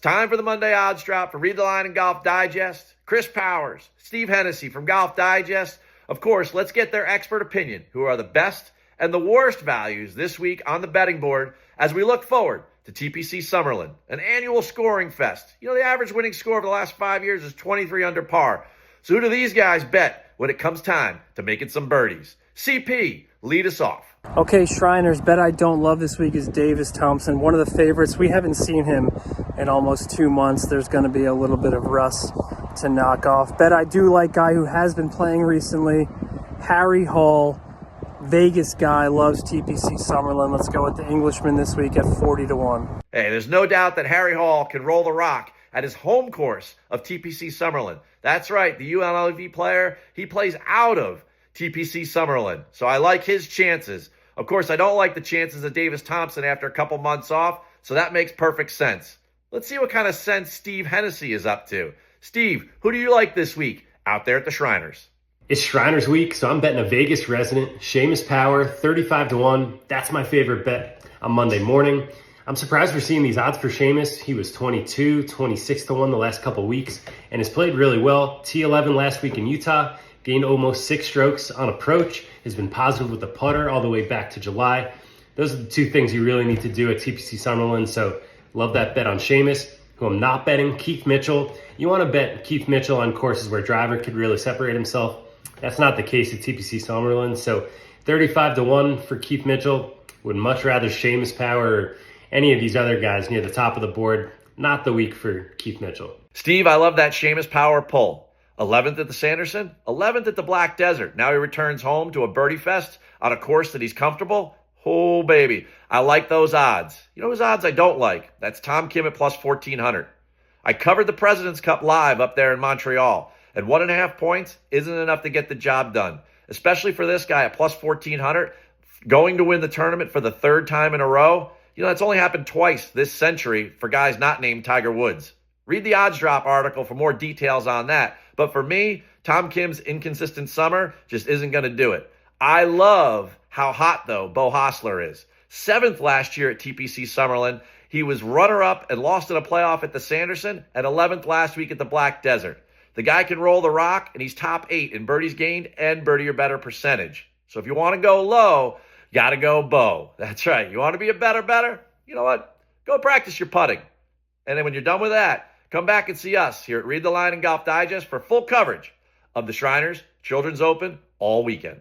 Time for the Monday odds drop for Read the Line and Golf Digest. Chris Powers, Steve Hennessy from Golf Digest. Of course, let's get their expert opinion, who are the best and the worst values this week on the betting board as we look forward to TPC Summerlin, an annual scoring fest. You know, the average winning score of the last 5 years is 23 under par. So who do these guys bet when it comes time to making some birdies? CP, lead us off. Okay, Shriners, bet I don't love this week is Davis Thompson, one of the favorites. We haven't seen him in almost 2 months. There's going to be a little bit of rust to knock off. Bet I do like guy who has been playing recently, Harry Hall, Vegas guy, loves TPC Summerlin. Let's go with the Englishman this week at 40-1. Hey, there's no doubt that Harry Hall can roll the rock at his home course of TPC Summerlin. That's right, the UNLV player, he plays out of TPC Summerlin. So I like his chances. Of course, I don't like the chances of Davis Thompson after a couple months off, so that makes perfect sense. Let's see what kind of sense Steve Hennessy is up to. Steve, who do you like this week out there at the Shriners? It's Shriners week, so I'm betting a Vegas resident, Seamus Power, 35-1. That's my favorite bet on Monday morning. I'm surprised we're seeing these odds for Seamus. He was 22, 26-1 the last couple weeks and has played really well. T11 last week in Utah, gained almost 6 strokes on approach, has been positive with the putter all the way back to July. Those are the two things you really need to do at TPC Summerlin, so love that bet on Seamus. Who I'm not betting, Keith Mitchell. You want to bet Keith Mitchell on courses where driver could really separate himself. That's not the case at TPC Summerlin, so 35-1 for Keith Mitchell. Would much rather Seamus Power or any of these other guys near the top of the board. Not the week for Keith Mitchell. Steve, I love that Seamus Power pull. 11th at the Sanderson, 11th at the Black Desert. Now he returns home to a birdie fest on a course that he's comfortable. Oh, baby. I like those odds. You know whose odds I don't like? That's Tom Kim at plus 1,400. I covered the President's Cup live up there in Montreal, and 1.5 points isn't enough to get the job done, especially for this guy at plus 1,400, going to win the tournament for the 3rd time in a row. You know, that's only happened twice this century for guys not named Tiger Woods. Read the odds drop article for more details on that. But for me, Tom Kim's inconsistent summer just isn't going to do it. I love how hot, though, Bo Hostler is. 7th last year at TPC Summerlin. He was runner-up and lost in a playoff at the Sanderson, and 11th last week at the Black Desert. The guy can roll the rock, and he's top 8 in birdies gained and birdie or better percentage. So if you want to go low, got to go Bo. That's right. You want to be a better? You know what? Go practice your putting. And then when you're done with that, come back and see us here at Read the Line and Golf Digest for full coverage of the Shriners Children's Open all weekend.